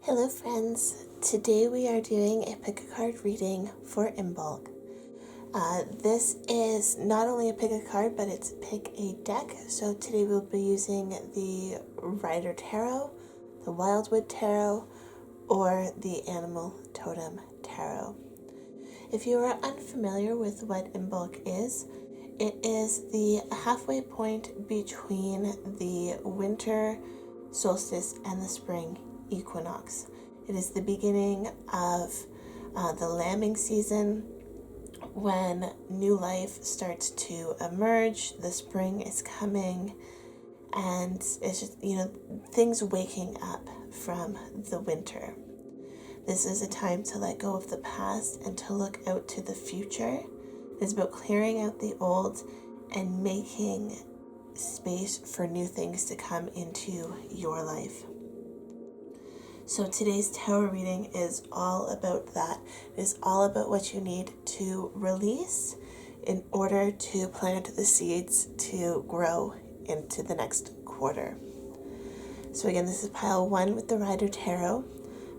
Hello friends, today we are doing a pick a card reading for Imbolc. This is not only a pick a card, but it's pick a deck. So today we'll be using the Wildwood Tarot, the Wildwood Tarot, or the Totem Tarot. If you are unfamiliar with what Imbolc is, it is the halfway point between the Winter Solstice and the Spring Equinox. It is the beginning of the lambing season when new life starts to emerge, the spring is coming, and it's just, things waking up from the winter. This is a time to let go of the past and to look out to the future. It's about clearing out the old and making space for new things to come into your life. So today's tarot reading is all about that. It is all about what you need to release in order to plant the seeds to grow into the next quarter. So again, this is pile 1 with the Wildwood Tarot,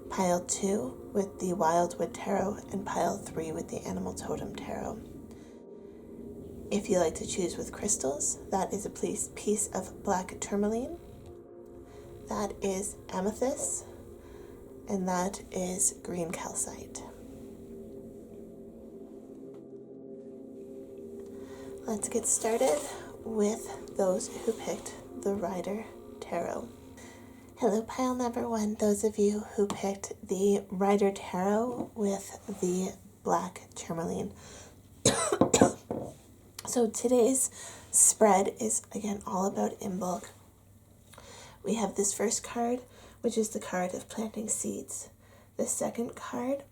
pile 2 with the Wildwood Tarot, and pile 3 with the Totem Tarot. If you like to choose with crystals, that is a piece of black tourmaline, that is amethyst, and that is green calcite. Let's get started with those who picked the Wildwood Tarot. Hello, pile number 1, those of you who picked the Wildwood Tarot with the black tourmaline. So today's spread is again all about Imbolc. We have this first card, which is the card of planting seeds. The second card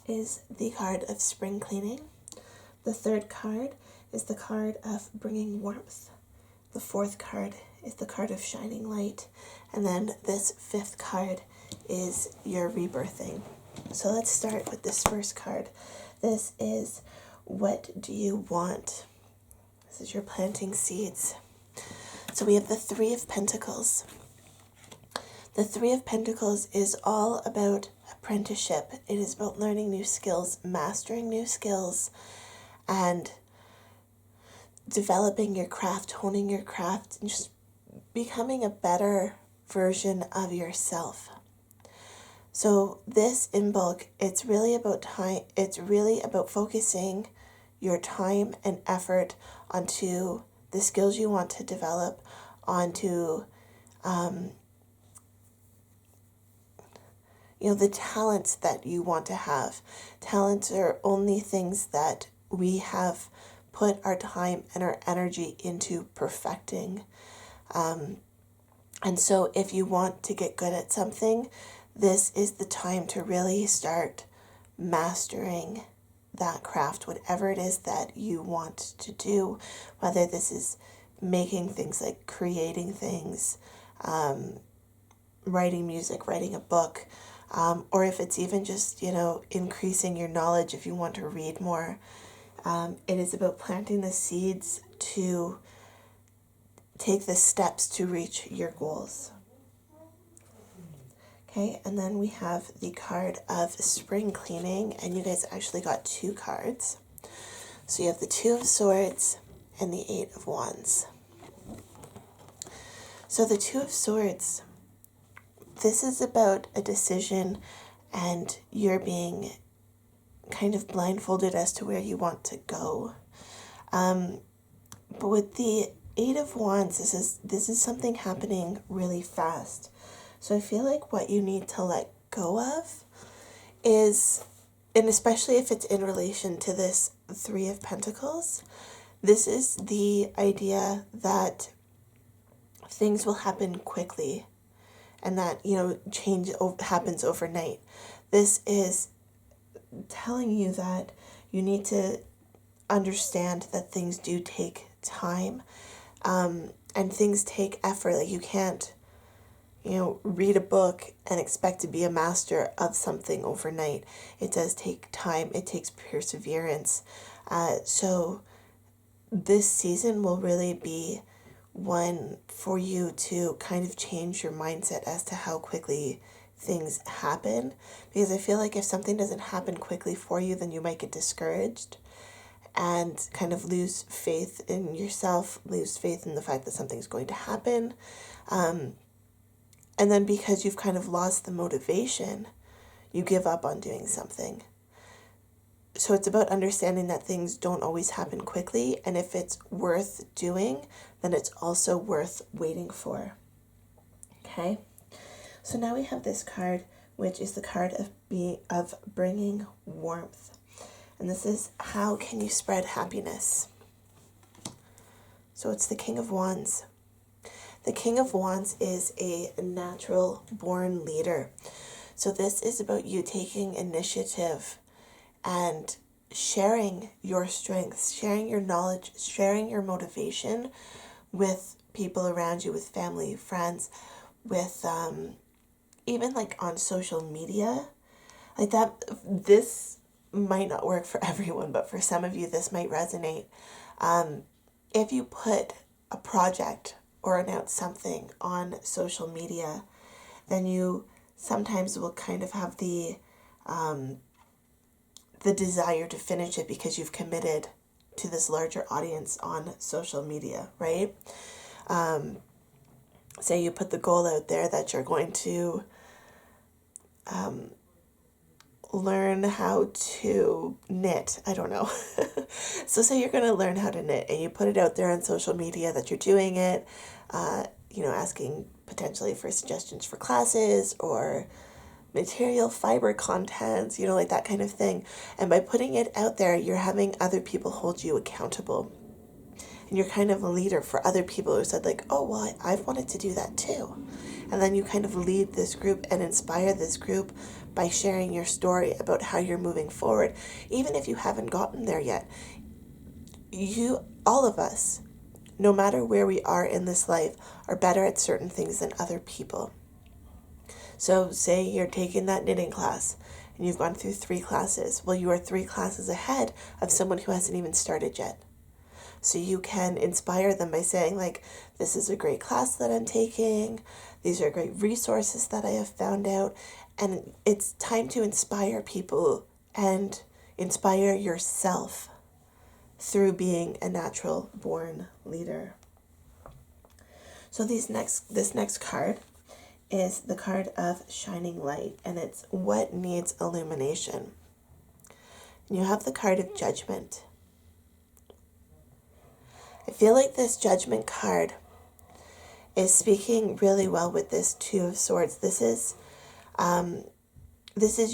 is the card of spring cleaning. The third card is the card of bringing warmth. The fourth card is the card of shining light. And then this fifth card is your rebirthing. So let's start with this first card. This is, what do you want? This is your planting seeds. So we have the Three of Pentacles. The Three of Pentacles is all about apprenticeship. It is about learning new skills, mastering new skills, and developing your craft, honing your craft, and just becoming a better version of yourself. So this Imbolc, it's really about time. It's really about focusing your time and effort onto the skills you want to develop, onto the talents that you want to have. Talents are only things that we have put our time and our energy into perfecting. And so if you want to get good at something, this is the time to really start mastering that craft, whatever it is that you want to do, whether this is making things, like creating things, writing music, writing a book, or if it's even just, increasing your knowledge if you want to read more. It is about planting the seeds to take the steps to reach your goals. Okay, and then we have the card of spring cleaning, and you guys actually got 2 cards. So you have the Two of Swords and the Eight of Wands. So the Two of Swords, this is about a decision, and you're being kind of blindfolded as to where you want to go. But with the Eight of Wands, this is something happening really fast. So I feel like what you need to let go of is, and especially if it's in relation to this Three of Pentacles, this is the idea that things will happen quickly and that, change happens overnight. This is telling you that you need to understand that things do take time, and things take effort. Like, you can't read a book and expect to be a master of something overnight. It does take time. It takes perseverance. So this season will really be one for you to kind of change your mindset as to how quickly things happen, because I feel like if something doesn't happen quickly for you, then you might get discouraged and kind of lose faith in yourself, lose faith in the fact that something's going to happen. And then because you've kind of lost the motivation, you give up on doing something. So it's about understanding that things don't always happen quickly, and if it's worth doing, then it's also worth waiting for. Okay? So now we have this card, which is the card of bringing warmth. And this is, how can you spread happiness? So it's the King of Wands. The King of Wands is a natural born leader. So this is about you taking initiative and sharing your strengths, sharing your knowledge, sharing your motivation with people around you, with family, friends, with even like on social media. Like that, this might not work for everyone, but for some of you this might resonate. If you put a project or announce something on social media, then you sometimes will kind of have the desire to finish it because you've committed to this larger audience on social media, right? Say you put the goal out there that you're going to learn how to knit. I don't know. So say you're going to learn how to knit and you put it out there on social media that you're doing it, asking potentially for suggestions for classes or material, fiber contents, like that kind of thing. And by putting it out there, you're having other people hold you accountable. And you're kind of a leader for other people who said like, oh, well, I've wanted to do that too. And then you kind of lead this group and inspire this group by sharing your story about how you're moving forward. Even if you haven't gotten there yet, all of us, no matter where we are in this life, are better at certain things than other people. So say you're taking that knitting class and you've gone through 3 classes. Well, you are 3 classes ahead of someone who hasn't even started yet. So you can inspire them by saying like, this is a great class that I'm taking. These are great resources that I have found out. And it's time to inspire people and inspire yourself through being a natural born leader. So this next card is the card of Shining Light, and it's what needs illumination. And you have the card of Judgment. I feel like this Judgment card is speaking really well with this Two of Swords. This is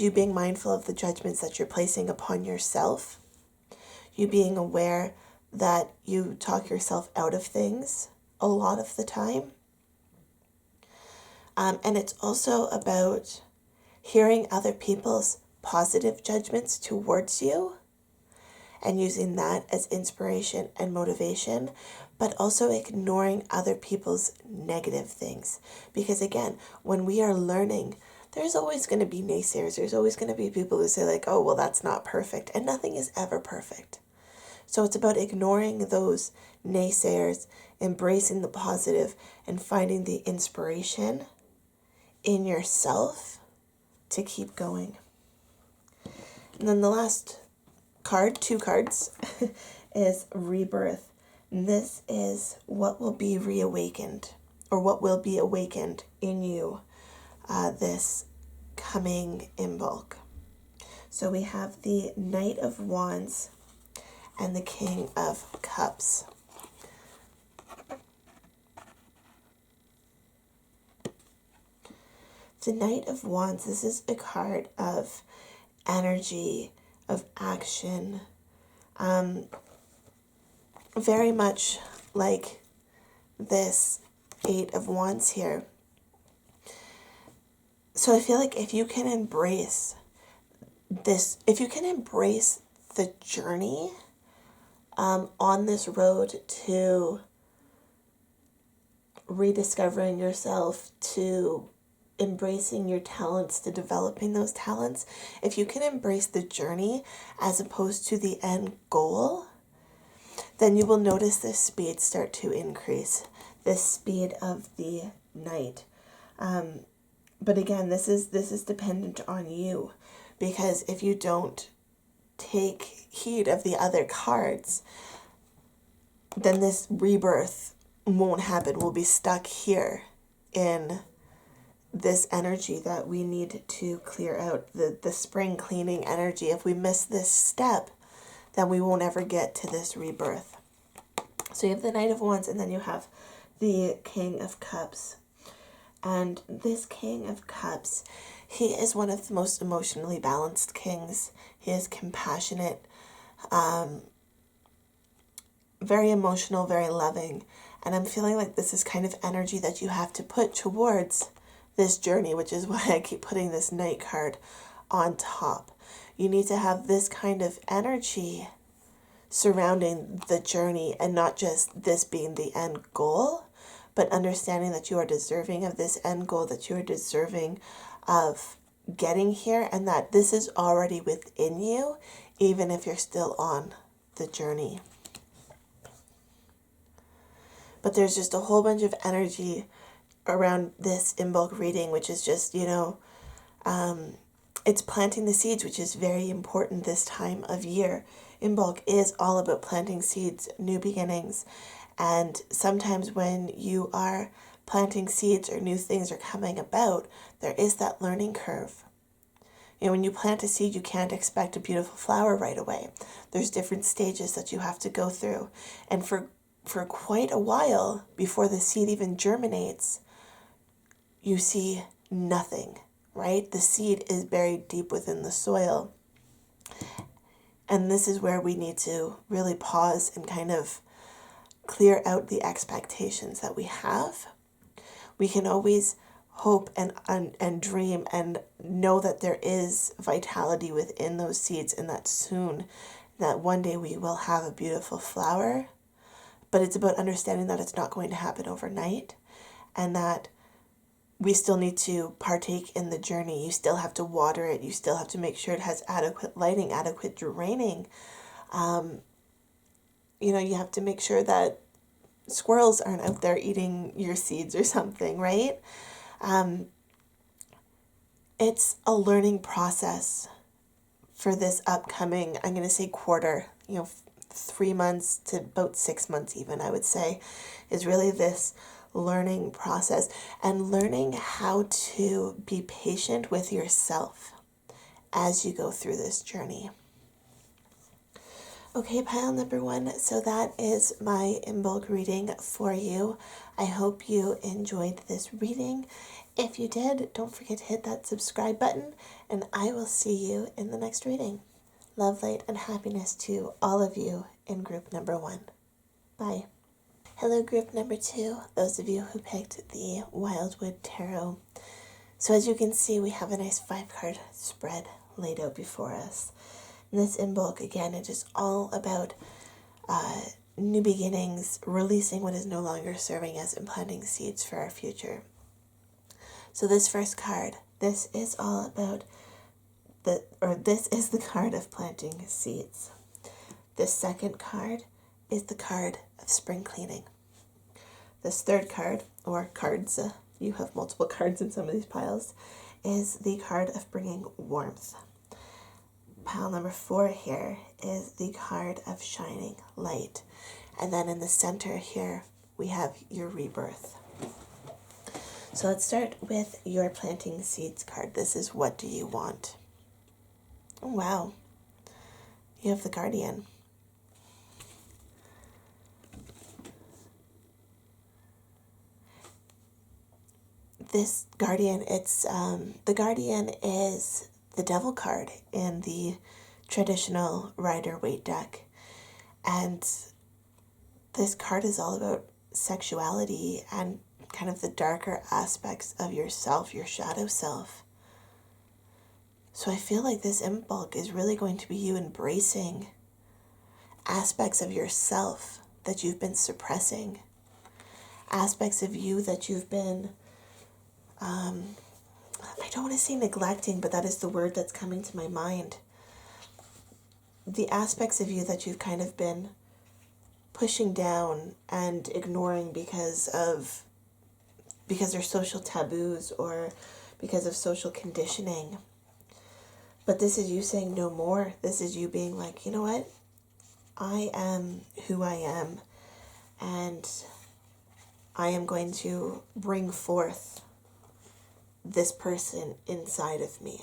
you being mindful of the judgments that you're placing upon yourself. You being aware that you talk yourself out of things a lot of the time. And it's also about hearing other people's positive judgments towards you and using that as inspiration and motivation, but also ignoring other people's negative things. Because again, when we are learning, there's always going to be naysayers. There's always going to be people who say like, oh, well, that's not perfect. And nothing is ever perfect. So it's about ignoring those naysayers, embracing the positive, and finding the inspiration in yourself to keep going. And then the last card, 2 cards, is Rebirth. And this is what will be reawakened, or what will be awakened in you this coming Imbolc. So we have the Knight of Wands and the King of Cups. The Knight of Wands, this is a card of energy, of action, very much like this 8 of Wands here. So I feel like if you can embrace this, if you can embrace the journey on this road to rediscovering yourself, to embracing your talents, to developing those talents, if you can embrace the journey as opposed to the end goal, then you will notice this speed start to increase, this speed of the night. But again, this is dependent on you, because if you don't take heed of the other cards, then this rebirth won't happen. We'll be stuck here in this energy that we need to clear out, the spring cleaning energy. If we miss this step, then we won't ever get to this rebirth. So you have the Knight of Wands, and then you have the King of Cups. And this King of Cups, he is one of the most emotionally balanced kings. He is compassionate, very emotional, very loving. And I'm feeling like this is kind of energy that you have to put towards this journey, which is why I keep putting this Knight card on top. You need to have this kind of energy surrounding the journey, and not just this being the end goal, but understanding that you are deserving of this end goal, that you are deserving of getting here, and that this is already within you, even if you're still on the journey. But there's just a whole bunch of energy around this Imbolc reading, which is just, it's planting the seeds, which is very important this time of year. Imbolc is all about planting seeds, new beginnings. And sometimes when you are planting seeds or new things are coming about, there is that learning curve. When you plant a seed, you can't expect a beautiful flower right away. There's different stages that you have to go through. And for quite a while, before the seed even germinates, you see nothing, right? The seed is buried deep within the soil. And this is where we need to really pause and kind of clear out the expectations that we have. We can always hope and dream and know that there is vitality within those seeds, and that soon, that one day we will have a beautiful flower. But it's about understanding that it's not going to happen overnight, and that we still need to partake in the journey. You still have to water it. You still have to make sure it has adequate lighting, adequate draining. You have to make sure that squirrels aren't out there eating your seeds or something, right? It's a learning process for this upcoming, I'm going to say quarter, 3 months to about 6 months even, I would say, is really this learning process, and learning how to be patient with yourself as you go through this journey. Okay, pile number 1. So that is my Imbolc reading for you. I hope you enjoyed this reading. If you did, don't forget to hit that subscribe button, and I will see you in the next reading. Love, light, and happiness to all of you in group number 1. Bye. Hello, group number 2, those of you who picked the Wildwood Tarot. So as you can see, we have a nice 5-card spread laid out before us. And this Imbolc, again, it is all about new beginnings, releasing what is no longer serving us, and planting seeds for our future. So this first card, this is all about this is the card of planting seeds. This second card is the card of spring cleaning. This third card, or cards, you have multiple cards in some of these piles, is the card of bringing warmth. Pile number 4 here is the card of shining light. And then in the center here, we have your rebirth. So let's start with your planting seeds card. This is what do you want? Oh, wow. You have the Guardian. This Guardian, the Guardian is the Devil card in the traditional Rider-Waite deck. And this card is all about sexuality and kind of the darker aspects of yourself, your shadow self. So I feel like this Imbolc is really going to be you embracing aspects of yourself that you've been suppressing, aspects of you that you've been I don't want to say neglecting, but that is the word that's coming to my mind. The aspects of you that you've kind of been pushing down and ignoring because they're social taboos, or because of social conditioning. But this is you saying no more. This is you being like, you know what? I am who I am, and I am going to bring forth this person inside of me.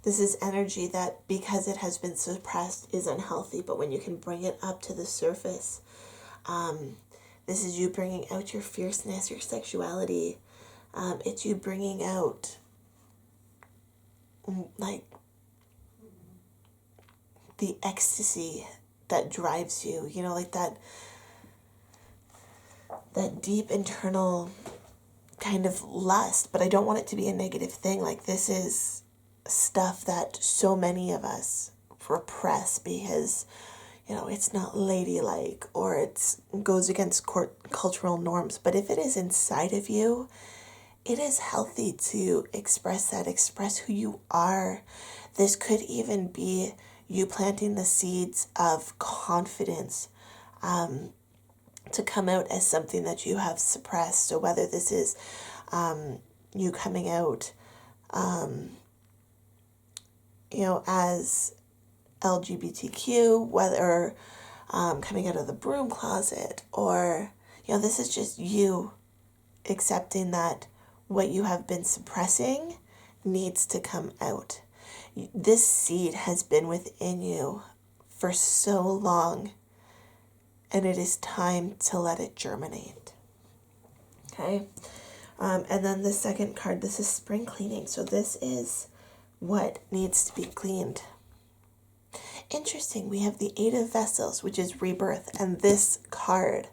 This is energy that, because it has been suppressed, is unhealthy, but when you can bring it up to the surface, this is you bringing out your fierceness, your sexuality. It's you bringing out, like, the ecstasy that drives you, you know, like that deep internal kind of lust. But I don't want it to be a negative thing. Like, this is stuff that so many of us repress because, you know, it's not ladylike or it goes against cultural norms. But if it is inside of you, it is healthy to express that, express who you are. This could even be you planting the seeds of confidence to come out as something that you have suppressed. So whether this is you coming out, you know, as LGBTQ, whether coming out of the broom closet, or, you know, this is just you accepting that what you have been suppressing needs to come out. This seed has been within you for so long, and it is time to let it germinate. Okay? And then the second card, this is spring cleaning. So this is what needs to be cleaned. Interesting, we have the Eight of Vessels, which is rebirth. And this card,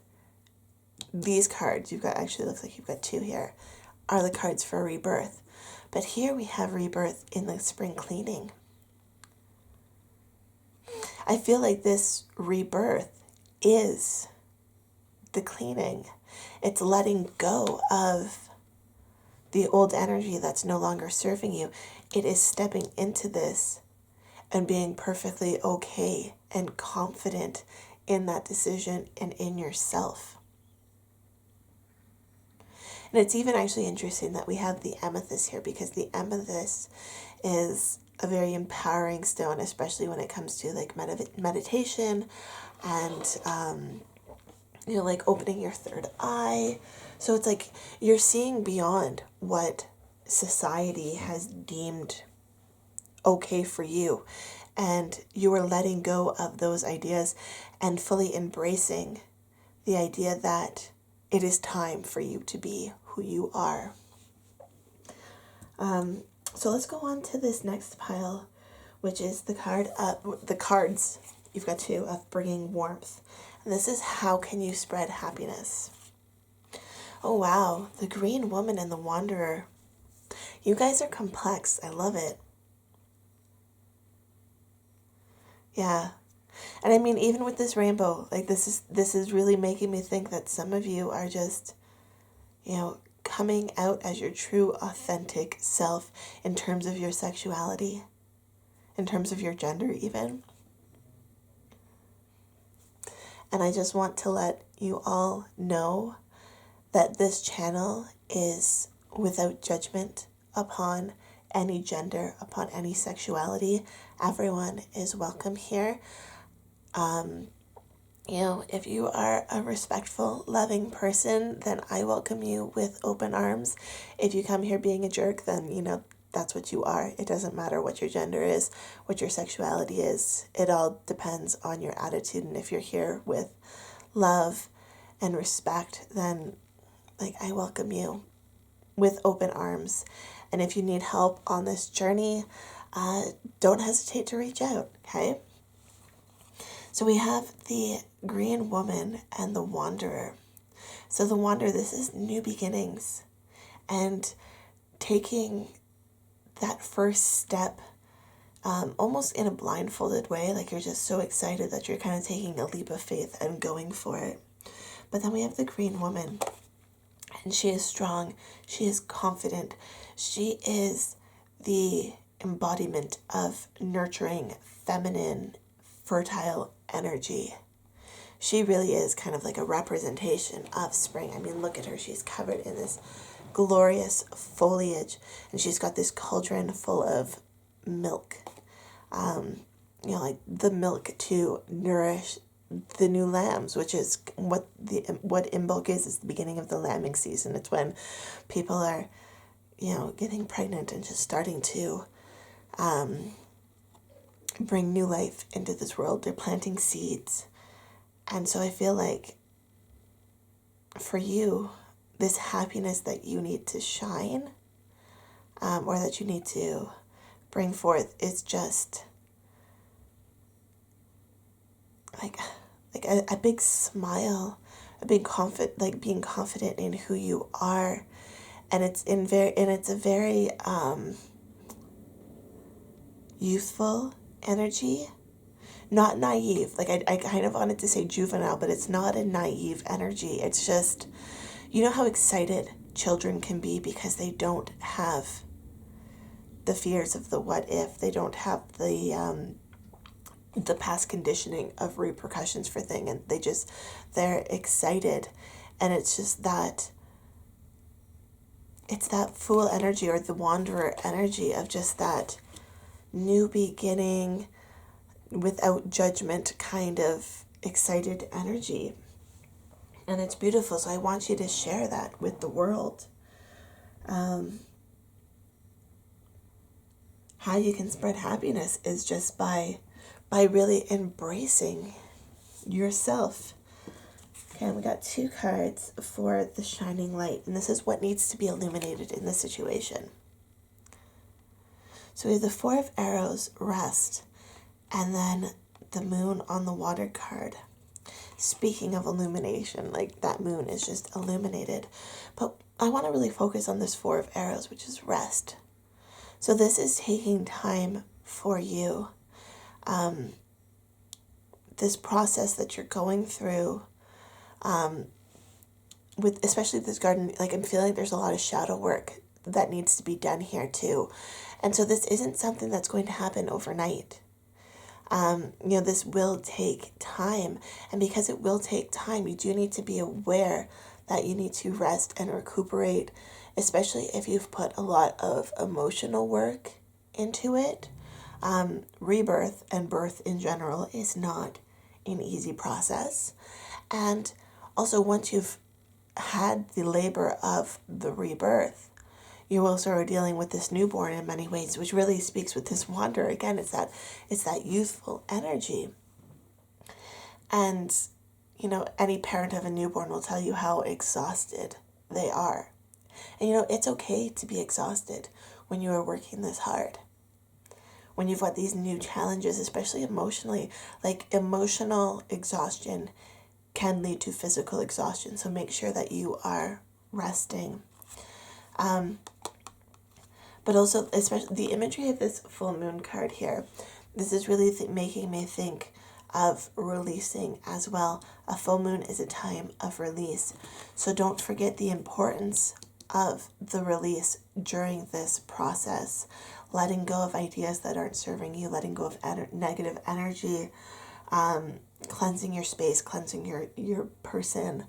these cards, you've got, actually looks like you've got two here, are the cards for rebirth. But here we have rebirth in the spring cleaning. I feel like this rebirth is the cleaning. It's letting go of the old energy that's no longer serving you. It is stepping into this and being perfectly okay and confident in that decision and in yourself. And it's even actually interesting that we have the amethyst here, because the amethyst is a very empowering stone, especially when it comes to like meditation and, you know, like opening your third eye. So it's like you're seeing beyond what society has deemed okay for you. And you are letting go of those ideas and fully embracing the idea that it is time for you to be who you are. So let's go on to this next pile, which is the cards. You've got two of bringing warmth. And this is how can you spread happiness. Oh, wow. The Green Woman and the Wanderer. You guys are complex. I love it. Yeah. And I mean, even with this rainbow, like this is really making me think that some of you are just, you know, coming out as your true, authentic self in terms of your sexuality, in terms of your gender even. And I just want to let you all know that this channel is without judgment upon any gender, upon any sexuality. Everyone is welcome here. You know, if you are a respectful, loving person, then I welcome you with open arms. If you come here being a jerk, then, you know, that's what you are. It doesn't matter what your gender is, what your sexuality is. It all depends on your attitude. And if you're here with love and respect, then, like, I welcome you with open arms. And if you need help on this journey, don't hesitate to reach out, okay? So we have the Green Woman and the Wanderer. So the Wanderer, this is new beginnings and taking that first step almost in a blindfolded way, like you're just so excited that you're kind of taking a leap of faith and going for it. But then we have the Green Woman, and she is strong, she is confident, she is the embodiment of nurturing, feminine, fertile energy. she really is kind of like a representation of spring. I mean, look at her. She's covered in this glorious foliage, and she's got this cauldron full of milk. You know, like the milk to nourish the new lambs, which is what Imbolc is the beginning of the lambing season. It's when people are, you know, getting pregnant and just starting to bring new life into this world. They're planting seeds. And so I feel like for you, this happiness that you need to shine, or that you need to bring forth, is just like a big smile, a big like being confident in who you are. And it's a very youthful energy, not naive. Like I kind of wanted to say juvenile, but it's not a naive energy. It's just, you know how excited children can be because they don't have the fears of the what if. They don't have the past conditioning of repercussions for things, and they're excited. And it's just that, it's that fool energy or the wanderer energy of just that new beginning without judgment kind of excited energy. And it's beautiful. So I want you to share that with the world. How you can spread happiness is just by really embracing yourself. Okay, we got 2 cards for the Shining Light, and this is what needs to be illuminated in this situation. So we have the 4 of Arrows, Rest, and then the Moon on the Water card. Speaking of illumination, like that moon is just illuminated. But I want to really focus on this 4 of Arrows, which is rest. So this is taking time for you. This process that you're going through, with especially this garden, like I'm feeling there's a lot of shadow work that needs to be done here too. And so this isn't something that's going to happen overnight. You know, this will take time. And because it will take time, you do need to be aware that you need to rest and recuperate, especially if you've put a lot of emotional work into it. Rebirth and birth in general is not an easy process. And also, once you've had the labor of the rebirth, you also are dealing with this newborn in many ways, which really speaks with this wanderer. Again, it's that youthful energy. And, you know, any parent of a newborn will tell you how exhausted they are. And, you know, it's okay to be exhausted when you are working this hard. When you've got these new challenges, especially emotionally, like emotional exhaustion can lead to physical exhaustion. So make sure that you are resting. But also, especially the imagery of this full moon card here, this is really making me think of releasing as well. A full moon is a time of release. So don't forget the importance of the release during this process. Letting go of ideas that aren't serving you, letting go of negative energy, cleansing your space, cleansing your person,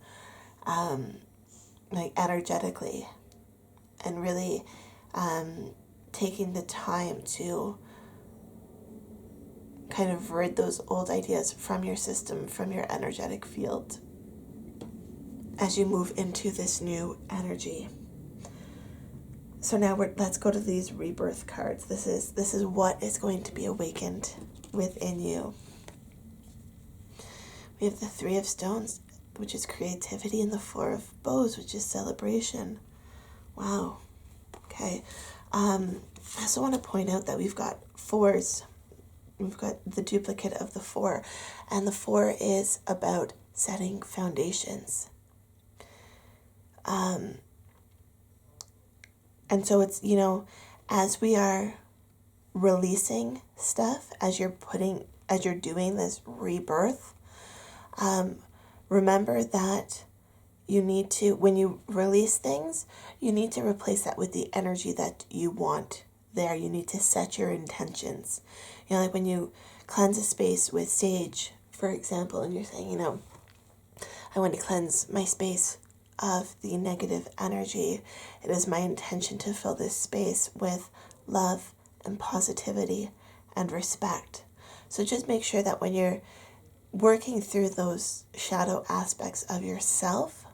like energetically, and really taking the time to kind of rid those old ideas from your system, from your energetic field, as you move into this new energy. So now let's go to these rebirth cards. This is what is going to be awakened within you. We have the 3 of Stones, which is creativity, and the 4 of Bows, which is celebration. Wow. Okay. I also want to point out that we've got 4s. We've got the duplicate of the 4, and the 4 is about setting foundations. And so it's, you know, as we are releasing stuff, as you're doing this rebirth, remember that you need to, when you release things, you need to replace that with the energy that you want there. You need to set your intentions. You know, like when you cleanse a space with sage, for example, and you're saying, you know, I want to cleanse my space of the negative energy. It is my intention to fill this space with love and positivity and respect. So just make sure that when you're working through those shadow aspects of yourself,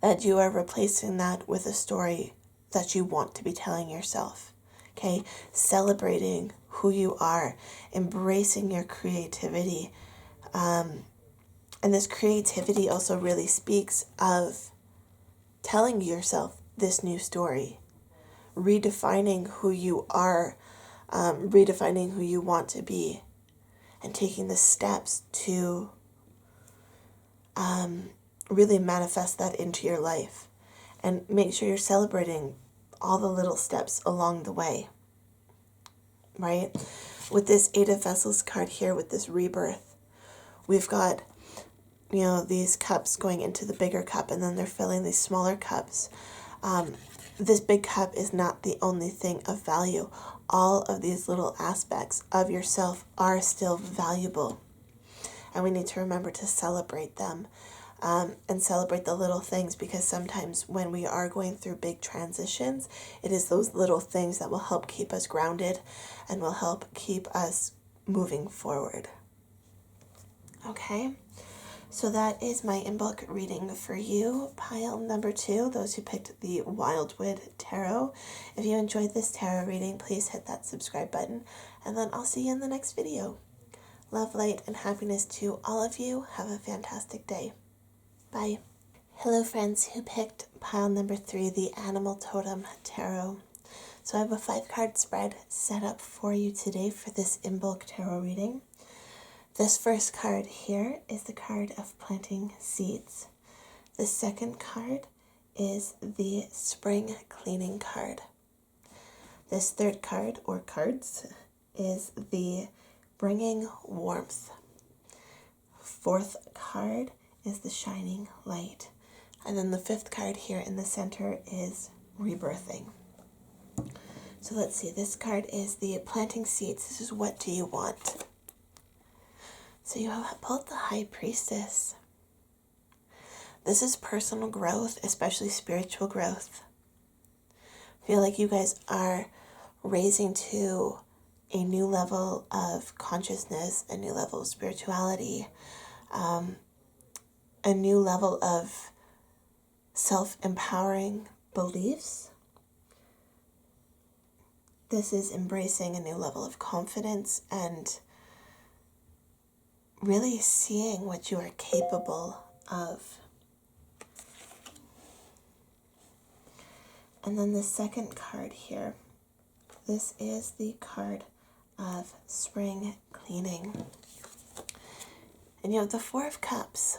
that you are replacing that with a story that you want to be telling yourself. Okay? Celebrating who you are, embracing your creativity. And this creativity also really speaks of telling yourself this new story, redefining who you are, redefining who you want to be, and taking the steps to really manifest that into your life. And make sure you're celebrating all the little steps along the way, right? With this Eight of Vessels card here, with this rebirth, we've got, these cups going into the bigger cup, and then they're filling these smaller cups. This big cup is not the only thing of value. All of these little aspects of yourself are still valuable. And we need to remember to celebrate them, and celebrate the little things, because sometimes when we are going through big transitions, it is those little things that will help keep us grounded and will help keep us moving forward. Okay, so that is my Imbolc reading for you, pile number 2, those who picked the Wildwood Tarot. If you enjoyed this tarot reading, please hit that subscribe button, and then I'll see you in the next video. Love, light, and happiness to all of you. Have a fantastic day. Bye. Hello, friends who picked pile number 3, the Animal Totem Tarot. So I have a 5-card spread set up for you today for this Imbolc tarot reading. This first card here is the card of planting seeds. The second card is the spring cleaning card. This third card, or cards, is the bringing warmth. Fourth card is the shining light. And then the fifth card here in the center is rebirthing. So let's see, this card is the planting seeds. This is what do you want? So you have pulled the High Priestess. This is personal growth, especially spiritual growth. I feel like you guys are raising to a new level of consciousness, a new level of spirituality, a new level of self-empowering beliefs. This is embracing a new level of confidence and really seeing what you are capable of. And then the second card here, this is the card of spring cleaning. And you have the Four of Cups.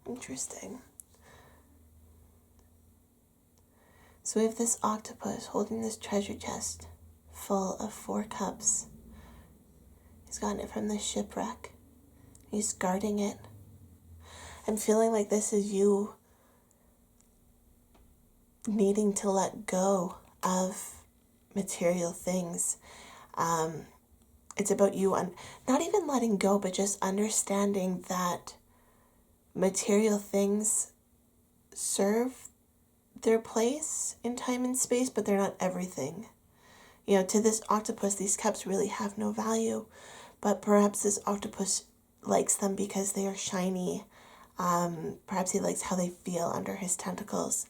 Interesting. So we have this octopus holding this treasure chest full of 4 cups. He's gotten it from the shipwreck. He's guarding it. I'm feeling like this is you needing to let go of material things. It's about you not even letting go, but just understanding that material things serve their place in time and space, but they're not everything. To this octopus, these cups really have no value, but perhaps this octopus likes them because they are shiny. Perhaps he likes how they feel under his tentacles,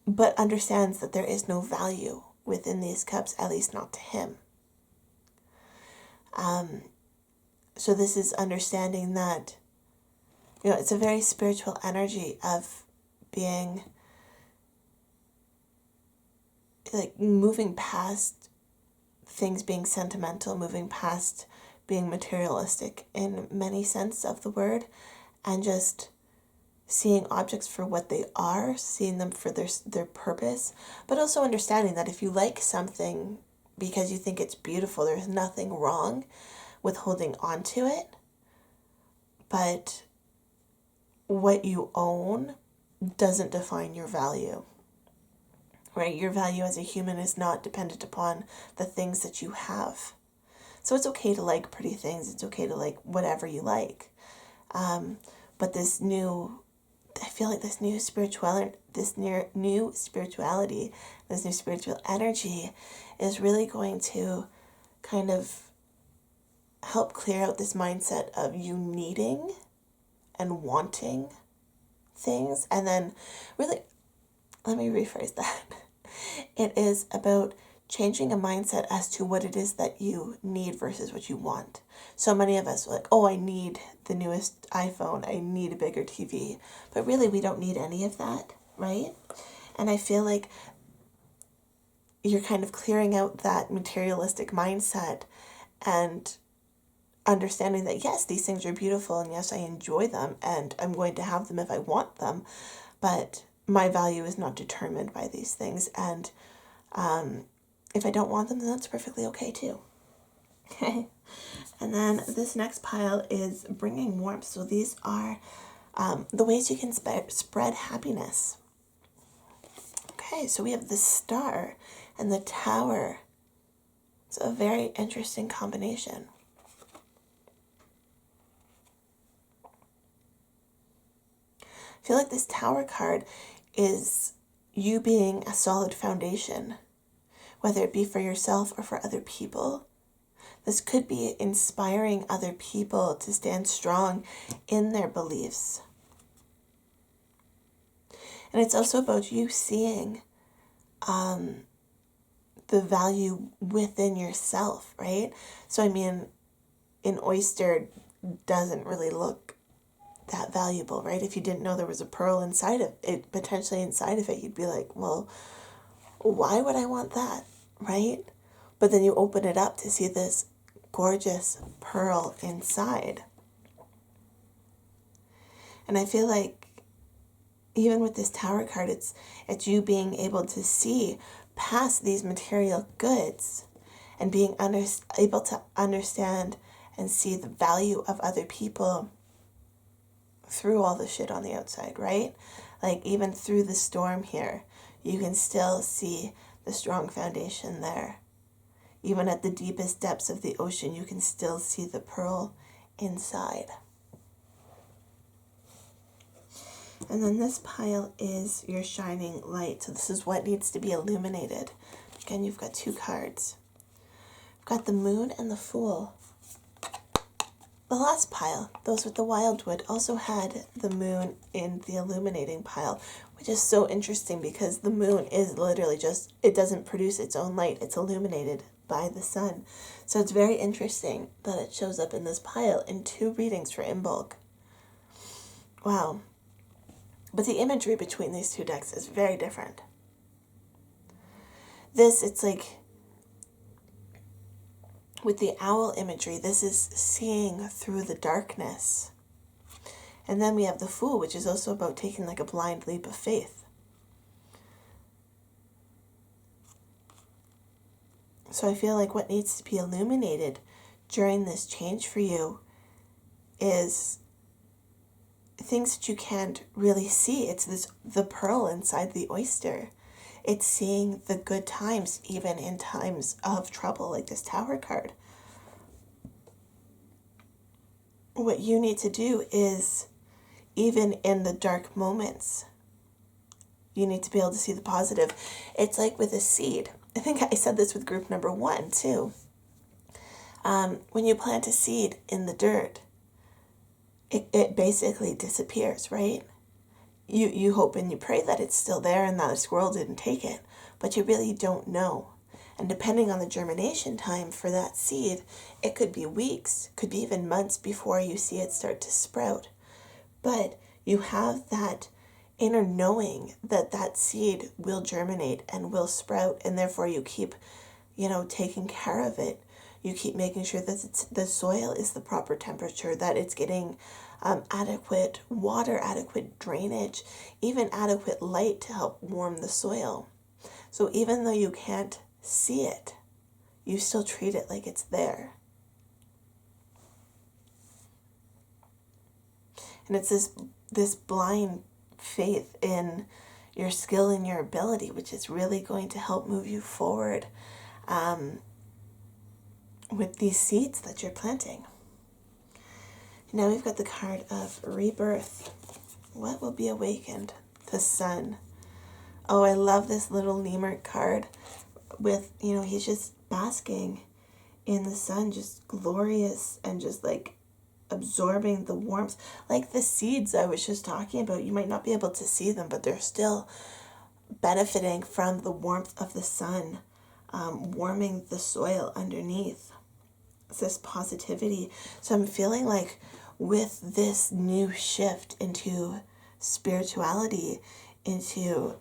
but understands that there is no value within these cups, at least not to him. So this is understanding that, it's a very spiritual energy of being, like, moving past things being sentimental, moving past being materialistic in many senses of the word, and just seeing objects for what they are, seeing them for their purpose, but also understanding that if you like something because you think it's beautiful, there's nothing wrong with holding on to it, but what you own doesn't define your value. right? Your value as a human is not dependent upon the things that you have. So it's okay to like pretty things. It's okay to like whatever you like. But I feel like this new spirituality, this new spiritual energy is really going to kind of help clear out this mindset of you needing and wanting things. And then really, let me rephrase that. It is about changing a mindset as to what it is that you need versus what you want. So many of us are like, oh, I need the newest iPhone. I need a bigger TV. But really, we don't need any of that, right? And I feel like you're kind of clearing out that materialistic mindset and understanding that, yes, these things are beautiful and yes, I enjoy them and I'm going to have them if I want them, but my value is not determined by these things. And if I don't want them, then that's perfectly okay too. Okay. And then this next pile is bringing warmth. So these are the ways you can spread happiness. Okay, so we have the Star and the Tower. It's a very interesting combination. I feel like this Tower card is you being a solid foundation, whether it be for yourself or for other people. This could be inspiring other people to stand strong in their beliefs. And it's also about you seeing the value within yourself, right? So, I mean, an oyster doesn't really look that valuable, right? If you didn't know there was a pearl inside of it, potentially inside of it, you'd be like, well, why would I want that, right? But then you open it up to see this gorgeous pearl inside. And I feel like even with this Tower card, it's you being able to see past these material goods and being able to understand and see the value of other people through all the shit on the outside, right? Like even through the storm here, you can still see the strong foundation there. Even at the deepest depths of the ocean, you can still see the pearl inside. And then this pile is your Shining Light. So this is what needs to be illuminated. Again, you've got two cards. You've got the Moon and the Fool. The last pile, those with the Wildwood, also had the Moon in the illuminating pile, which is so interesting because the Moon is literally just, it doesn't produce its own light. It's illuminated by the sun. So it's very interesting that it shows up in this pile in two readings for Imbolc. Wow. But the imagery between these two decks is very different. This, it's like, with the owl imagery, this is seeing through the darkness. And then we have the Fool, which is also about taking like a blind leap of faith. So I feel like what needs to be illuminated during this change for you is things that you can't really see. It's the pearl inside the oyster. It's seeing the good times, even in times of trouble, like this Tower card. What you need to do is, even in the dark moments, you need to be able to see the positive. It's like with a seed. I think I said this with group number 1 too. When you plant a seed in the dirt, it basically disappears, right? You hope and you pray that it's still there and that a squirrel didn't take it, but you really don't know. And depending on the germination time for that seed, it could be weeks, could be even months before you see it start to sprout. But you have that inner knowing that that seed will germinate and will sprout, and therefore you keep, taking care of it. You keep making sure that the soil is the proper temperature, that it's getting adequate water, adequate drainage, even adequate light to help warm the soil. So even though you can't see it, you still treat it like it's there. And it's this blind faith in, your skill and your ability, which is really going to help move you forward with these seeds that you're planting. Now we've got the card of Rebirth. What will be awakened? The sun. Oh, I love this little lemur card with, you know, he's just basking in the sun, just glorious and just like absorbing the warmth. Like the seeds I was just talking about, you might not be able to see them, but they're still benefiting from the warmth of the sun, warming the soil underneath. It's this positivity. So I'm feeling like with this new shift into spirituality, into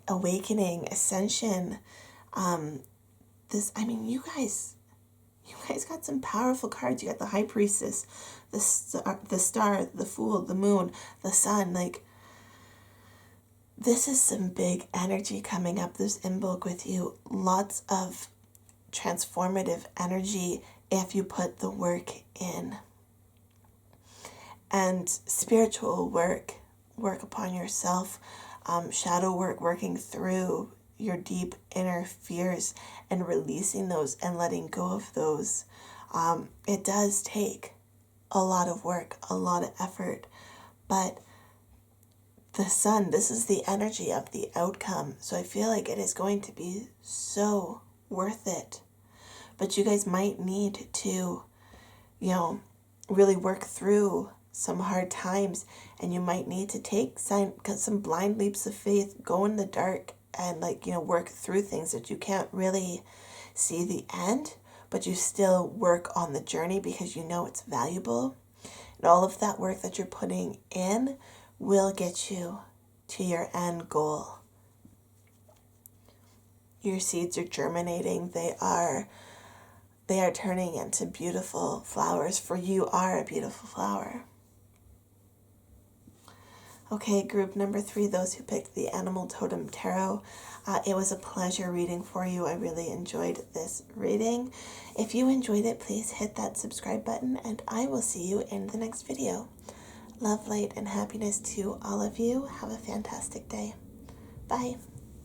awakening, ascension, you guys got some powerful cards. You got the High Priestess, the star, the Fool, the Moon, the Sun. Like, this is some big energy coming up this Imbolc with you. Lots of transformative energy if you put the work in. And spiritual work upon yourself, shadow work, working through your deep inner fears and releasing those and letting go of those. It does take a lot of work, a lot of effort, but the sun, this is the energy of the outcome. So I feel like it is going to be so worth it. But you guys might need to, really work through some hard times, and you might need to take some blind leaps of faith, go in the dark and work through things that you can't really see the end, but you still work on the journey because you know it's valuable. And all of that work that you're putting in will get you to your end goal. Your seeds are germinating. They are turning into beautiful flowers, for you are a beautiful flower. Okay, group number 3, those who picked the Animal Totem Tarot. It was a pleasure reading for you. I really enjoyed this reading. If you enjoyed it, please hit that subscribe button, and I will see you in the next video. Love, light, and happiness to all of you. Have a fantastic day. Bye.